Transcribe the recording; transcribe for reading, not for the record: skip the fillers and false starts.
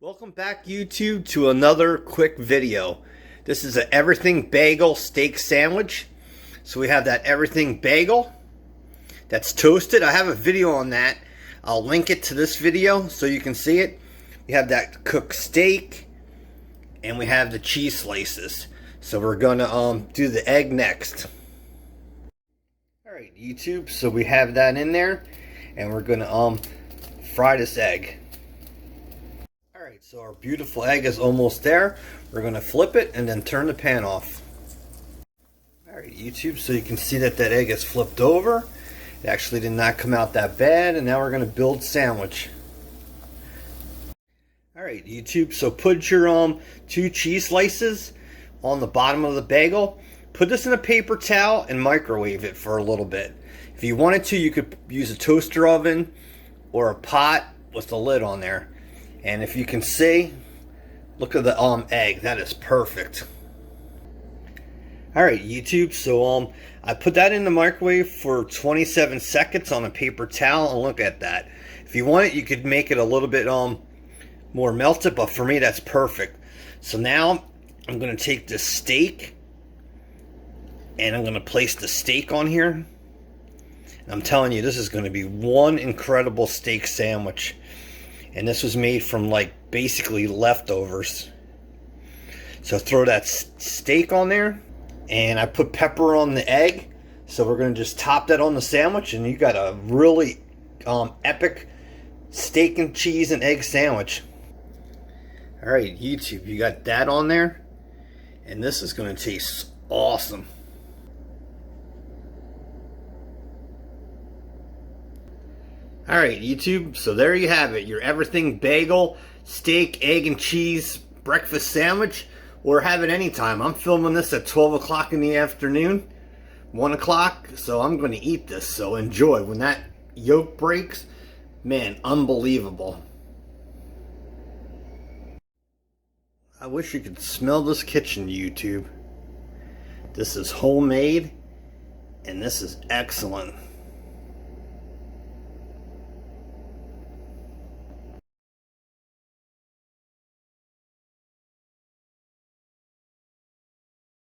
Welcome back, YouTube, to another quick video. This is an everything bagel steak sandwich. So we have that everything bagel that's toasted. I have a video on that. I'll link it to this video so you can see it. We have that cooked steak and we have the cheese slices. So we're gonna do the egg next. Alright, YouTube, so we have that in there and we're gonna fry this egg. Alright, so our beautiful egg is almost there. We're going to flip it and then turn the pan off. Alright, YouTube, so you can see that egg is flipped over. It actually did not come out that bad, and now we're going to build sandwich. Alright, YouTube, so put your 2 cheese slices on the bottom of the bagel. Put this in a paper towel and microwave it for a little bit. If you wanted to, you could use a toaster oven or a pot with the lid on there. And if you can see, look at the egg. That is perfect. Alright, YouTube, so I put that in the microwave for 27 seconds on a paper towel, and look at that. If you want it, you could make it a little bit more melted, but for me that's perfect. So now I'm going to take this steak and I'm going to place the steak on here. And I'm telling you, this is going to be one incredible steak sandwich. And this was made from like basically leftovers. So throw that steak on there. And I put pepper on the egg. So we're going to just top that on the sandwich. And you got a really epic steak and cheese and egg sandwich. Alright, YouTube, you got that on there. And this is going to taste awesome. Alright, YouTube, so there you have it. Your everything bagel, steak, egg, and cheese breakfast sandwich. Or have it anytime. I'm filming this at 12 o'clock in the afternoon, 1 o'clock, so I'm going to eat this. So enjoy. When that yolk breaks, man, unbelievable. I wish you could smell this kitchen, YouTube. This is homemade, and this is excellent.